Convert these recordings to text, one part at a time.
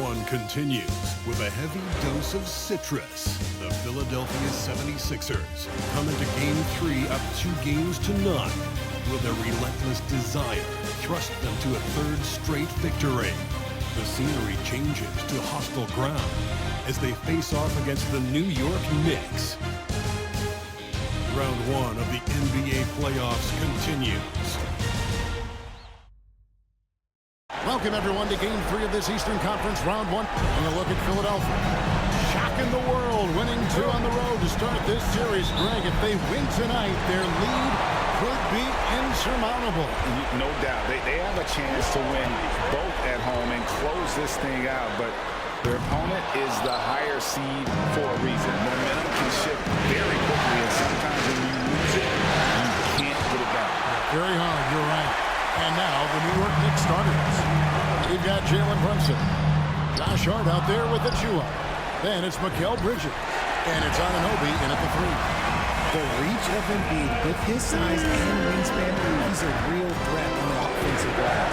one continues with a heavy dose of citrus. The Philadelphia 76ers come into Game 3 up 2-0. Will their relentless desire thrust them to a third straight victory? The scenery changes to hostile ground as they face off against the New York Knicks. Round 1 of the NBA playoffs continues. Welcome, everyone, to Game 3 of this Eastern Conference Round 1. And a look at Philadelphia. Shocking the world, winning 2 on the road to start this series. Greg, if they win tonight, their lead could be insurmountable. No doubt. They have a chance to win both at home and close this thing out. But their opponent is the higher seed for a reason. Momentum can shift very quickly, and sometimes when you lose it, you can't get it back. Very hard, you're right. And now the New York Knicks starters. We've got Jalen Brunson. Josh Hart out there with the Chua. Then it's Mikal Bridges. And it's Anunoby in at the 3. The reach of Embiid with his size and wingspan, he's a real threat on the offensive glass.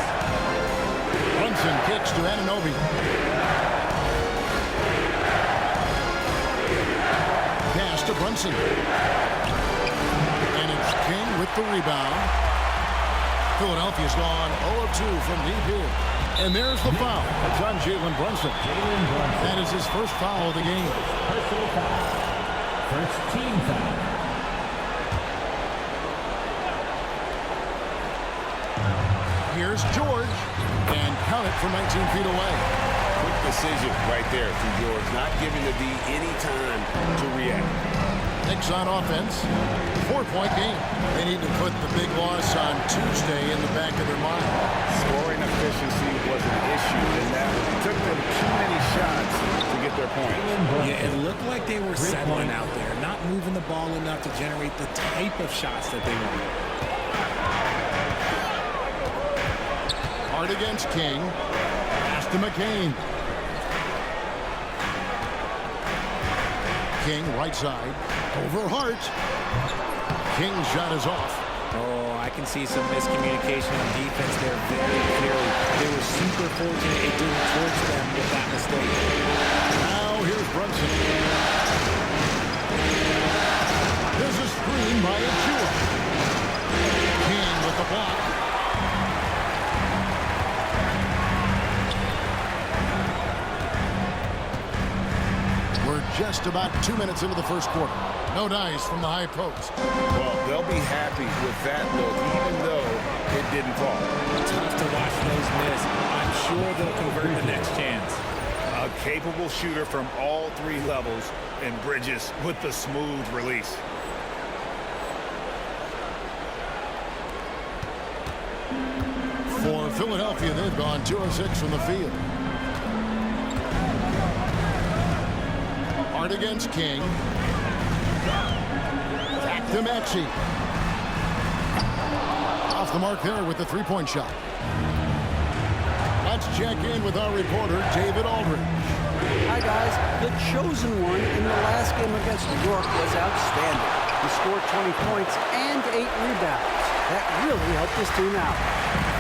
Brunson kicks to Anunoby. Pass to Brunson. And it's King with the rebound. Philadelphia's gone 0 of 2 from deep here. And there's the foul. It's on Jalen Brunson. That is his first foul of the game. Personal foul. First team foul. Here's George. And count it from 19 feet away. Quick decision right there from George. Not giving the D any time to react. Knicks on offense. 4-point game. They need to put the big loss on Tuesday in the back of their mind. Scoring efficiency was an issue, and that took them too many shots to get their point. Yeah, it looked like they were settling out there, not moving the ball enough to generate the type of shots that they wanted. Hart against King. Pass to McCain. King right side. Over Hart. King's shot is off. Oh, I can see some miscommunication on defense there very clearly. They were super fortunate it didn't torch them with that mistake. Now here's Brunson. There's a screen by Achua. King with the block. We're just about 2 minutes into the first quarter. No dice from the high post. Well, they'll be happy with that look, even though it didn't fall. Tough to watch those miss. I'm sure they'll convert the next chance. A capable shooter from all 3 levels, and Bridges with the smooth release. For Philadelphia, they've gone 2 of 6 from the field. Hart against King. Back to Maxey. Off the mark there with the 3-point shot. Let's check in with our reporter, David Aldridge. Hi, guys. The chosen one in the last game against New York was outstanding. He scored 20 points and 8 rebounds. That really helped his team out.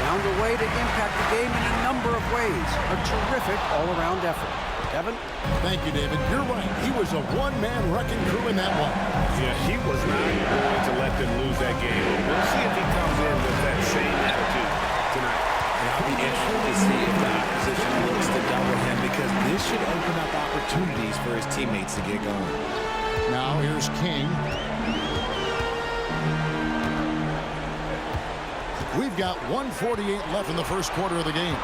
Found a way to impact the game in a number of ways. A terrific all-around effort. Kevin? Thank you, David. You're right. He was a one-man wrecking crew in that one. Yeah, he was not going to let them lose that game. We'll see if he comes in with that same attitude tonight. And I'll be interested to see if the opposition looks to double him, because this should open up opportunities for his teammates to get going. Now here's King. We've got 1:48 left in the first quarter of the game.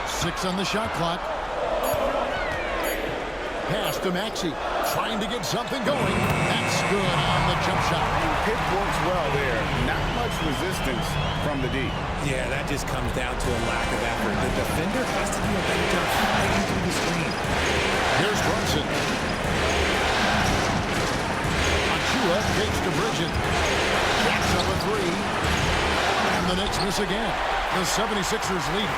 6 on the shot clock. Pass to Maxey, trying to get something going. That's good on the jump shot. Pick works well there. Not much resistance from the D. Yeah, that just comes down to a lack of effort. The defender has to do a better job fighting through the screen. Here's Brunson. Achua takes to Bridges. Jacks up a 3. And the Knicks miss again. The 76ers lead.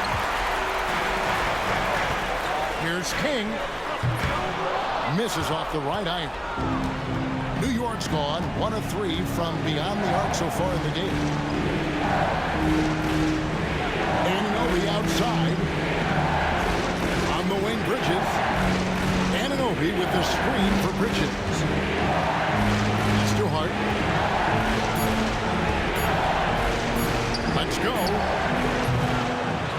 Here's King. Misses off the right iron. New York's gone 1 of 3 from beyond the arc so far in the game. Anunoby outside. On the wing, Bridges. the screen for Bridges. It's too hard. Let's go.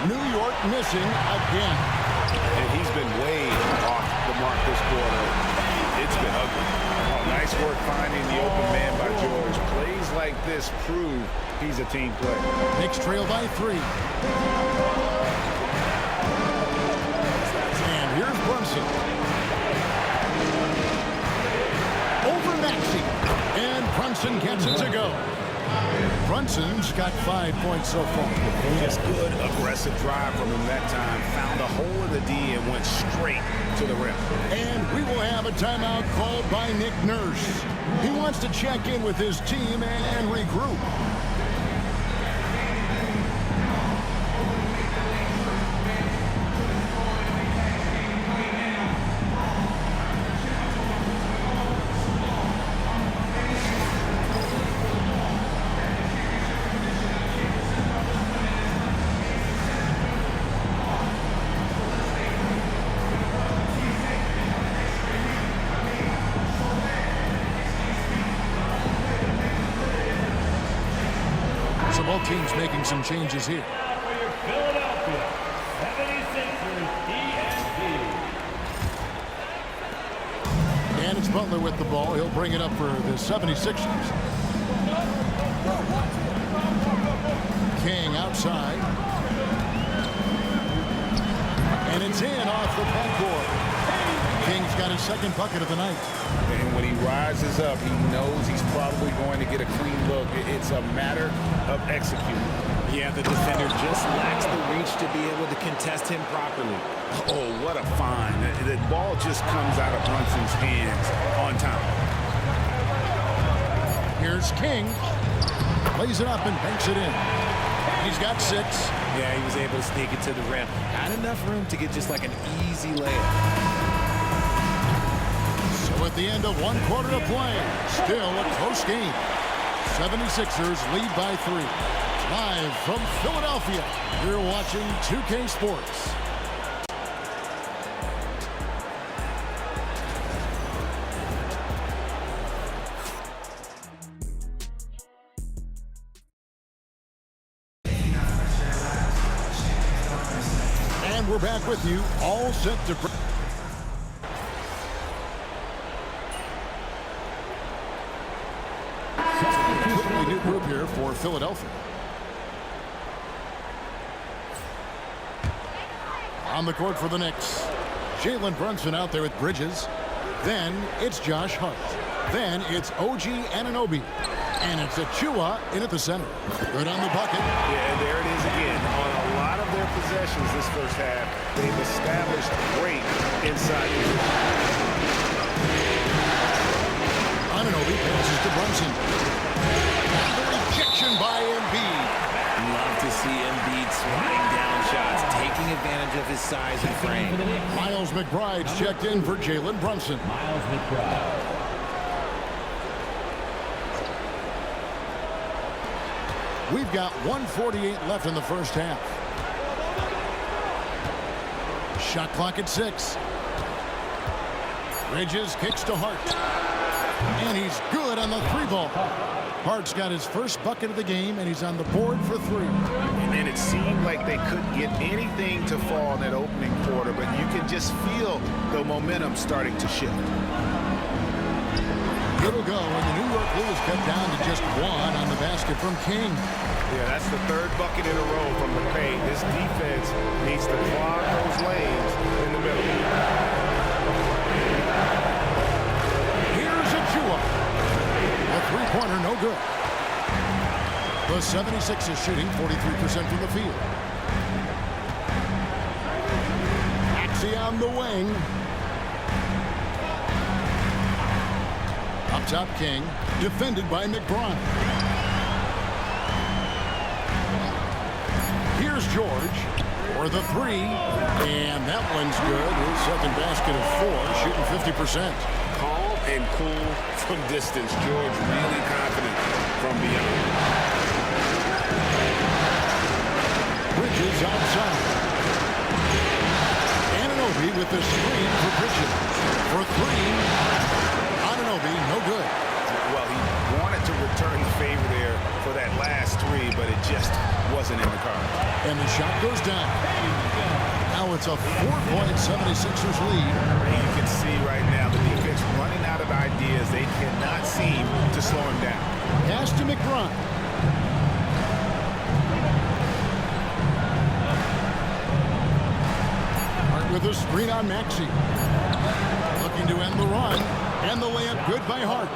New York missing again. And he's been way off the mark this quarter. It's been ugly. Oh, nice work finding the open man by George. Plays like this prove he's a team player. Knicks trail by 3. And here's Brunson. Over Maxey. And Brunson gets it to go. Brunson's got 5 points so far. Just good, aggressive drive from him that time. Found a hole in the D and went straight to the rim. And we will have a timeout called by Nick Nurse. He wants to check in with his team and regroup. Both teams making some changes here. For your Philadelphia 76ers, ESP. And it's Butler with the ball. He'll bring it up for the 76ers. King outside. And it's in off the backboard. King's got his second bucket of the night. And when he rises up, he knows he's probably going to get a clean look. It's a matter of executing. Yeah, the defender just lacks the reach to be able to contest him properly. Oh, what a find. The ball just comes out of Brunson's hands on time. Here's King. Lays it up and banks it in. He's got 6. Yeah, he was able to sneak it to the rim. Not enough room to get just like an easy layup. So at the end of 1 quarter to play, still a close game. 76ers lead by 3. Live from Philadelphia, you're watching 2K Sports. And we're back with you, all set to... Completely new group here for Philadelphia. On the court for the Knicks, Jalen Brunson out there with Bridges. Then it's Josh Hart. Then it's OG Anunoby. And it's Achua in at the center. Good on the bucket. Yeah, and there it is again. On a lot of their possessions this first half, they've established great inside position. Anunoby passes to Brunson. And the rejection by Embiid. Love to see Embiid swatting down shots, taking advantage of his size and frame. Miles McBride's checked in for Jalen Brunson. Miles McBride. We've got 1:48 left in the first half. Shot clock at 6. Bridges kicks to Hart. And he's good on the 3-ball. Hart's got his first bucket of the game, and he's on the board for 3. And it seemed like they couldn't get anything to fall in that opening quarter, but you can just feel the momentum starting to shift. It'll go, and the New York Blue is cut down to just 1 on the basket from King. Yeah, that's the 3rd bucket in a row from the paint. This defense needs to clog those lanes in the middle. Here's Achua. A 3-pointer, no good. The 76ers shooting 43% from the field. Maxey on the wing. Up top, King. Defended by McBride. Here's George for the 3. And that one's good. His second basket of 4, shooting 50%. Calm and cool from distance. George really confident from beyond. Bridges outside. Anunoby with the screen for Bridges. For 3. but it just wasn't in the cards. And the shot goes down. Now it's a 4-point 76ers lead. And you can see right now the defense running out of ideas. They cannot seem to slow him down. Pass to McBride. Hart with a screen on Maxey. Looking to end the run. And the layup good by Hart.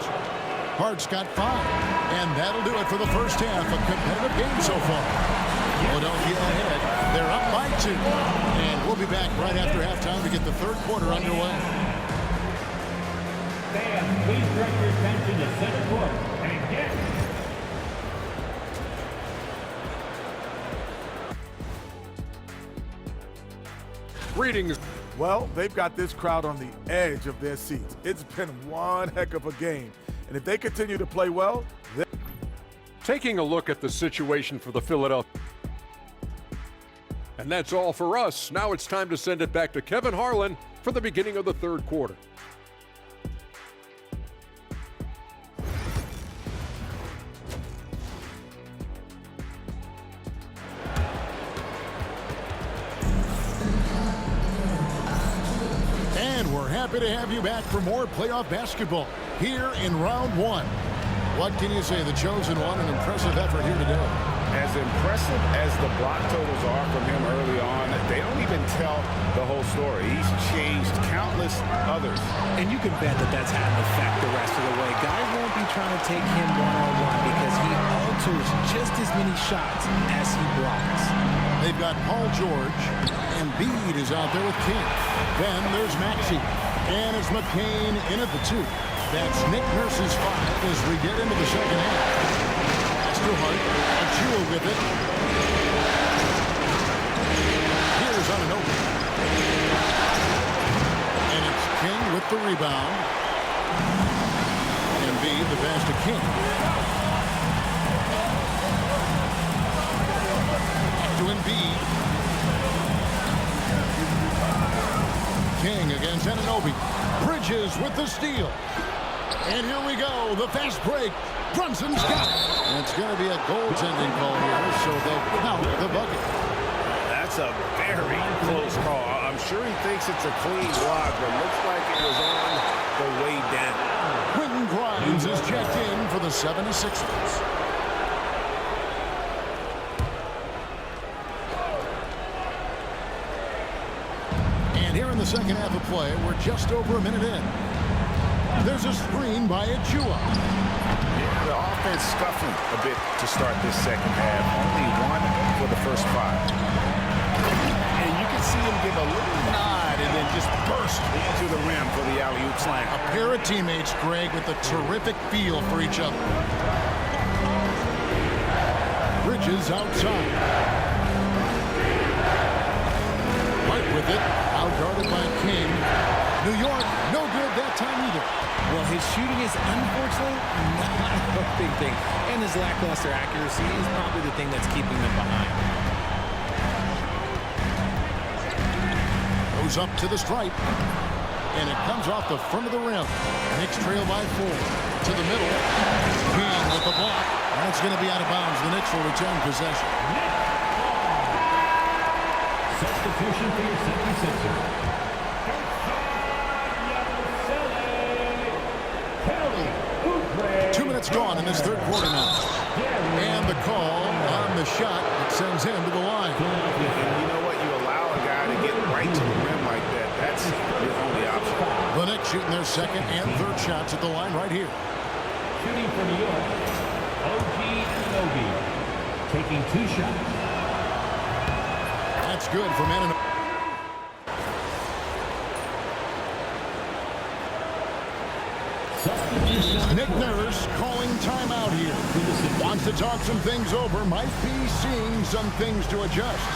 Hart's got 5. And that'll do it for the first half. A competitive game so far. Philadelphia ahead. They're up by 2. And we'll be back right after halftime to get the third quarter underway. Fans, please direct your attention to center court and get. Greetings. Well, they've got this crowd on the edge of their seats. It's been one heck of a game. And if they continue to play well, taking a look at the situation for the Philadelphia. And that's all for us. Now it's time to send it back to Kevin Harlan for the beginning of the third quarter. And we're happy to have you back for more playoff basketball here in round 1. What can you say? The chosen one, an impressive effort here today. As impressive as the block totals are from him early on, they don't even tell the whole story. He's changed countless others. And you can bet that that's had an effect the rest of the way. Guys won't be trying to take him one-on-one because he alters just as many shots as he blocks. They've got Paul George, and Embiid is out there with King. Then there's Maxey, and it's McCain in at the 2. That's Nick Nurse's 5 as we get into the second half. To Hart, Achua with it. Here's Anunoby. And it's King with the rebound. Embiid, the pass to King. To Embiid. King against Anunoby. Bridges with the steal. And here we go, the fast break. Brunson's got it. And it's going to be a goaltending call here, so they'll count the bucket. That's a very close call. I'm sure he thinks it's a clean block, but looks like it was on the way down. Quentin Grimes is checked in for the 76ers. And here in the second half of play, we're just over a minute in. There's a screen by Achua. The offense scuffling a bit to start this second half. Only 1 for the first 5. And you can see him give a little nod and then just burst to the rim for the alley-oop slam. A pair of teammates, Greg, with a terrific feel for each other. Bridges outside. Hart with it. Out-guarded by King. New York, no good that time either. Well, his shooting is unfortunately not a big thing. And his lackluster accuracy is probably the thing that's keeping them behind. Goes up to the stripe. And it comes off the front of the rim. Knicks trail by 4. To the middle. King with the block. That's going to be out of bounds. The Knicks will return possession. Substitution for your 76ers. 2 minutes gone in this third quarter now. And the call on the shot that sends him to the line. And you know what? You allow a guy to get right to the rim like that. That's your only option. The Knicks shooting their second and third shots at the line right here. Shooting for New York, OG Anunoby. Taking 2 shots. That's good for Anunoby. Nick Nurse calling timeout here. Wants to talk some things over. Might be seeing some things to adjust.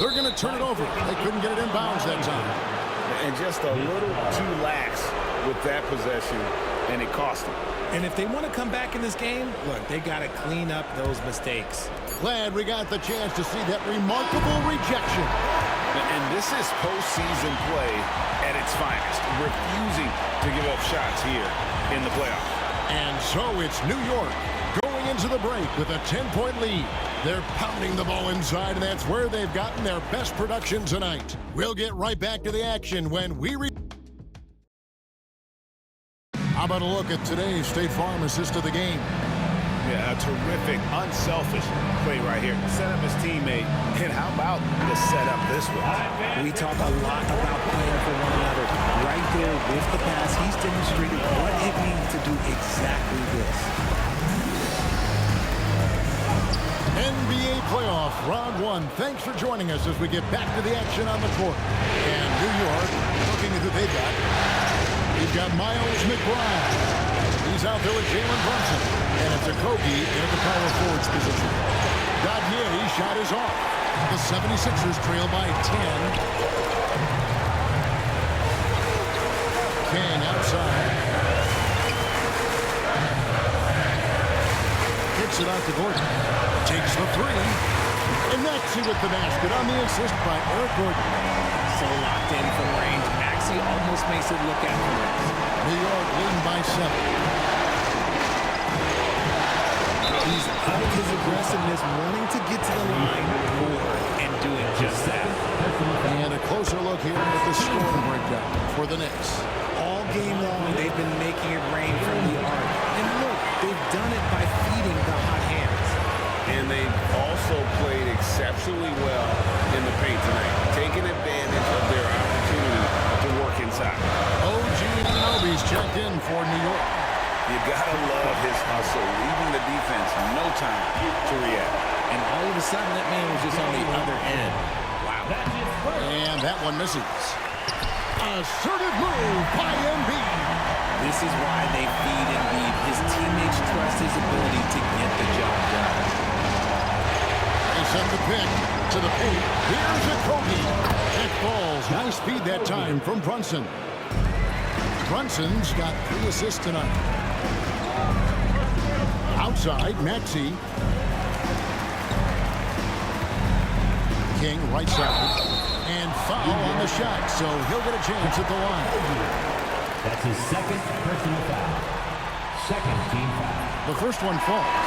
They're going to turn it over. They couldn't get it inbounds that time. And just a little too lax with that possession, and it cost them. And if they want to come back in this game, look, they got to clean up those mistakes. Glad we got the chance to see that remarkable rejection. And this is postseason play at its finest, refusing to give up shots here in the playoffs. And so it's New York going into the break with a 10-point lead. They're pounding the ball inside, and that's where they've gotten their best production tonight. We'll get right back to the action when we How about a look at today's State Farm assist of the game? Yeah, a terrific, unselfish play right here. Set up his teammate, and how about the setup this way? We talk a lot about playing for one another. Right there with the pass, he's demonstrated what it means to do exactly this. NBA playoff round 1. Thanks for joining us as we get back to the action on the court. And New York, looking at who they got. We've got Miles McBride. He's out there with Jalen Brunson. And it's Okogie in the power forward's position. Gaudier shot is off. The 76ers trail by 10. King outside. Kicks it out to Gordon. Takes the three. And Maxey with the basket on the assist by Eric Gordon. So locked in from range. Maxey almost makes it look effortless. New York leading by 7. He's up his aggressiveness, wanting to get to the line more and doing just that. And a closer look here at the scoring breakdown for the Knicks. All game long, they've been making it rain from the arc. And look, they've done it by feeding the hot hands. And they've also played exceptionally well in the paint tonight, taking advantage of their opportunity to work inside. OG Anunoby's checked in for New York. You gotta love his hustle, leaving the defense no time to react. And all of a sudden, that man was just on the other end. Wow. And that one misses. Assertive move by Embiid. This is why they feed Embiid. His teammates trust his ability to get the job done. They send the pick to the paint. Here's Okogie. It falls. Nice speed that time from Brunson. Brunson's got 3 assists tonight. Outside, Maxey. King, right side. And foul on the shot, so he'll get a chance at the line. That's his second personal foul. Second team foul. The first one falls.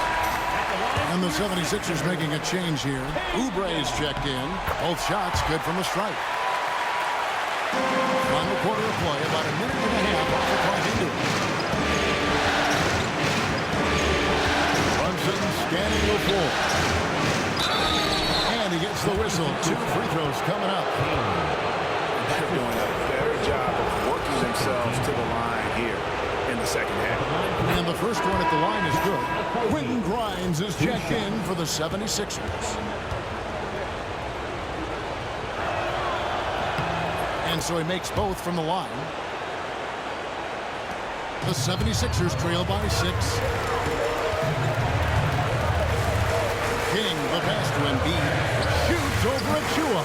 And the 76ers making a change here. Oubre's checked in. Both shots good from the stripe. Final quarter of play, about a minute and a half off the clock into it. Brunson scanning the floor. And he gets the whistle. 2 free throws coming up. They're doing a better job of working themselves to the line here in the second half. And the first one at the line is good. Quentin Grimes is checked in for the 76ers. And so he makes both from the line. The 76ers trail by 6. King, the pass to Embiid. Shoots over Achua.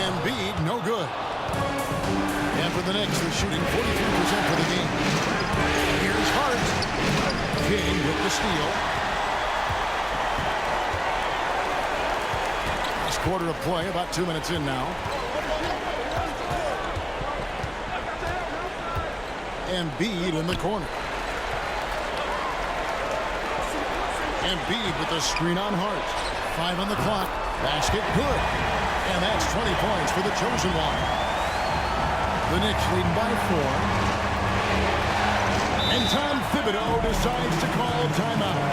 Embiid, no good. And for the Knicks, they're shooting 43% for the game. Here's Hart. King with the steal. Last quarter of play, about 2 minutes in now. Embiid in the corner. Embiid with the screen on Hart. 5 on the clock. Basket good. And that's 20 points for the chosen one. The Knicks leading by 4. And Tom Thibodeau decides to call timeout.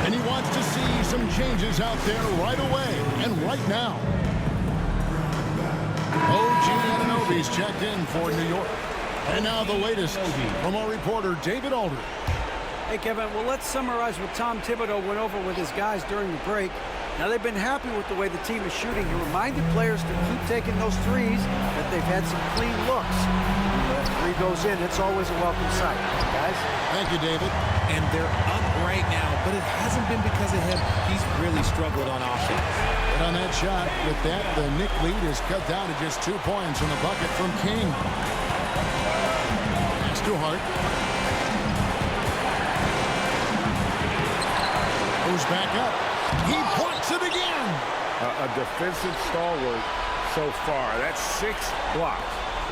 And he wants to see some changes out there right away and right now. OG Anunoby's checked in for New York. And now the latest from our reporter, David Alder. Hey, Kevin, well, let's summarize what Tom Thibodeau went over with his guys during the break. Now, they've been happy with the way the team is shooting. He reminded players to keep taking those threes, that they've had some clean looks. The 3 goes in, it's always a welcome sight. Guys? Thank you, David. And they're up right now, but it hasn't been because of him. He's really struggled on offense. And on that shot, with that, the Knick lead is cut down to just 2 points in the bucket from King. Pass to Hart. Goes back up. He blocks it again. A defensive stalwart so far. That's 6 blocks.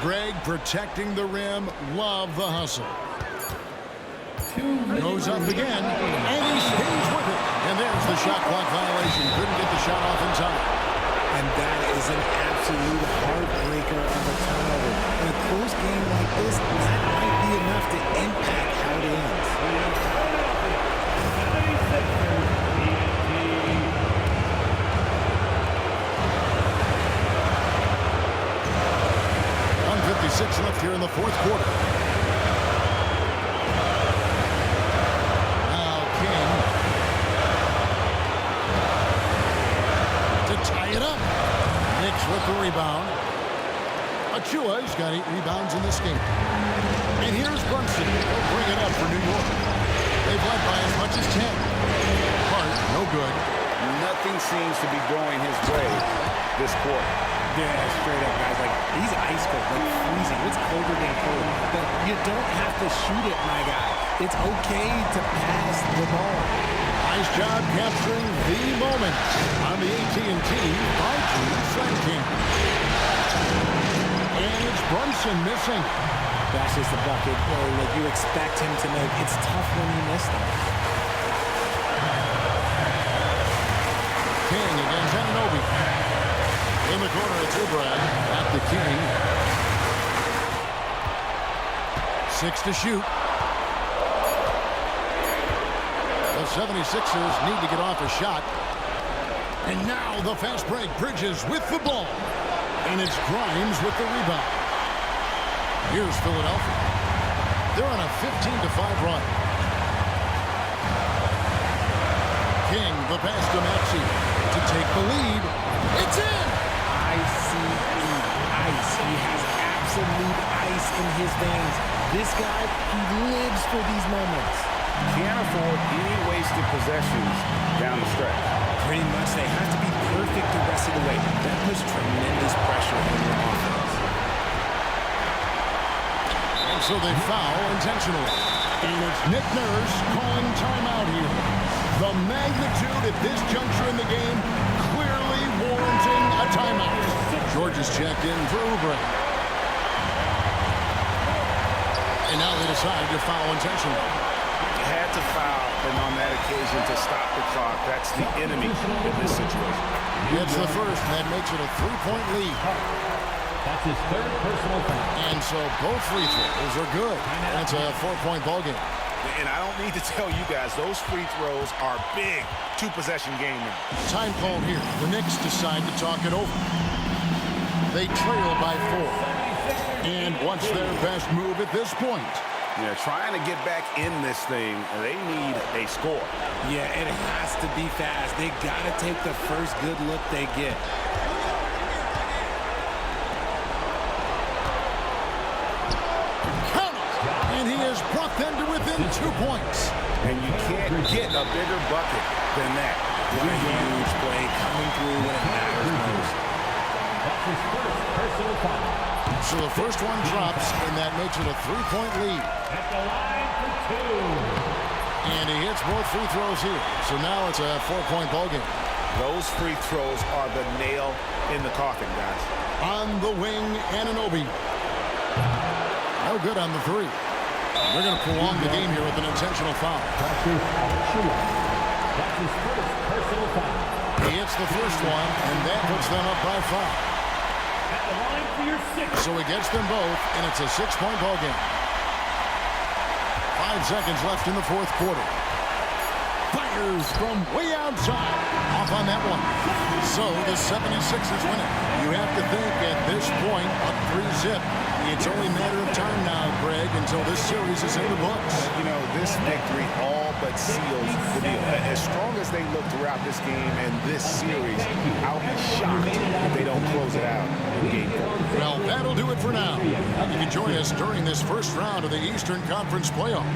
Greg protecting the rim. Love the hustle. Goes up again, and he stays with it. And there's the shot clock violation. Couldn't get the shot off in time. And that is an absolute heartbreaker of a turnover. In a close game like this, that might be enough to impact how it ends. 1:56 left here in the fourth quarter. Now King to tie it up. Knicks with the rebound. Achua's got 8 rebounds in this game. And here's Brunson. He'll bring it up for New York. They've led by as much as 10. Hart, no good. Nothing seems to be going his way this quarter. Yeah, straight up, guys. Like, he's ice cold, like freezing. It's colder than cold. But you don't have to shoot it, my guy. It's okay to pass the ball. Nice job capturing the moment on the AT&T 5G Slam King. And it's Brunson missing. That's just a bucket that you expect him to make. It's tough when you miss them. King against Anunoby. In the corner, it's Oubre at the King. 6 to shoot. The 76ers need to get off a shot. And now the fast break. Bridges with the ball. And it's Grimes with the rebound. Here's Philadelphia. They're on a 15-5 run. King, the pass to Maxey to take the lead. It's in! Ice. He has absolute ice in his veins. This guy, he lives for these moments. Can't afford any wasted possessions down the stretch. Pretty much, they have to be perfect the rest of the way. That puts tremendous pressure on your offense. And so they foul intentionally. And it's Nick Nurse calling timeout here. The magnitude at this juncture in the game clearly warranting a timeout. George is checked in for Oubre. And now they decide to foul intentionally. Had to foul, and on that occasion to stop the clock. That's the enemy in this situation. It's the first, and that makes it a 3-point lead. That's his 3rd personal foul. And so both free throws are good. That's a 4-point ballgame. And I don't need to tell you guys, those free throws are big 2-possession game now. Time called here. The Knicks decide to talk it over. They trail by 4. And what's their best move at this point? Yeah, trying to get back in this thing, they need a score. Yeah, it has to be fast. They got to take the first good look they get. Count it! And he has brought them to within 2 points. And you can't get a bigger bucket than that. What a huge play coming through when it matters most. That's his 1st personal foul. So the first one drops, and that makes it a 3-point lead. At the line for 2. And he hits both free throws here. So now it's a 4-point ballgame. Those free throws are the nail in the coffin, guys. On the wing, Anunoby. No good on the 3. They're going to prolong the game here with an intentional foul. That's his 1st personal foul. He hits the first one, and that puts them up by 5. At the line for your 6th. So he gets them both, and it's a 6-point ballgame. 5 seconds left in the fourth quarter. Fires from way outside. Off on that one. So the 76ers win it. You have to think at this point, up 3-zip. It's only a matter of time now. Greg, until this series is in the books. You know, this victory all but seals the deal. As strong as they look throughout this game and this series, I'll be shocked if they don't close it out in Game 4. Well, that'll do it for now. You can join us during this first round of the Eastern Conference playoffs.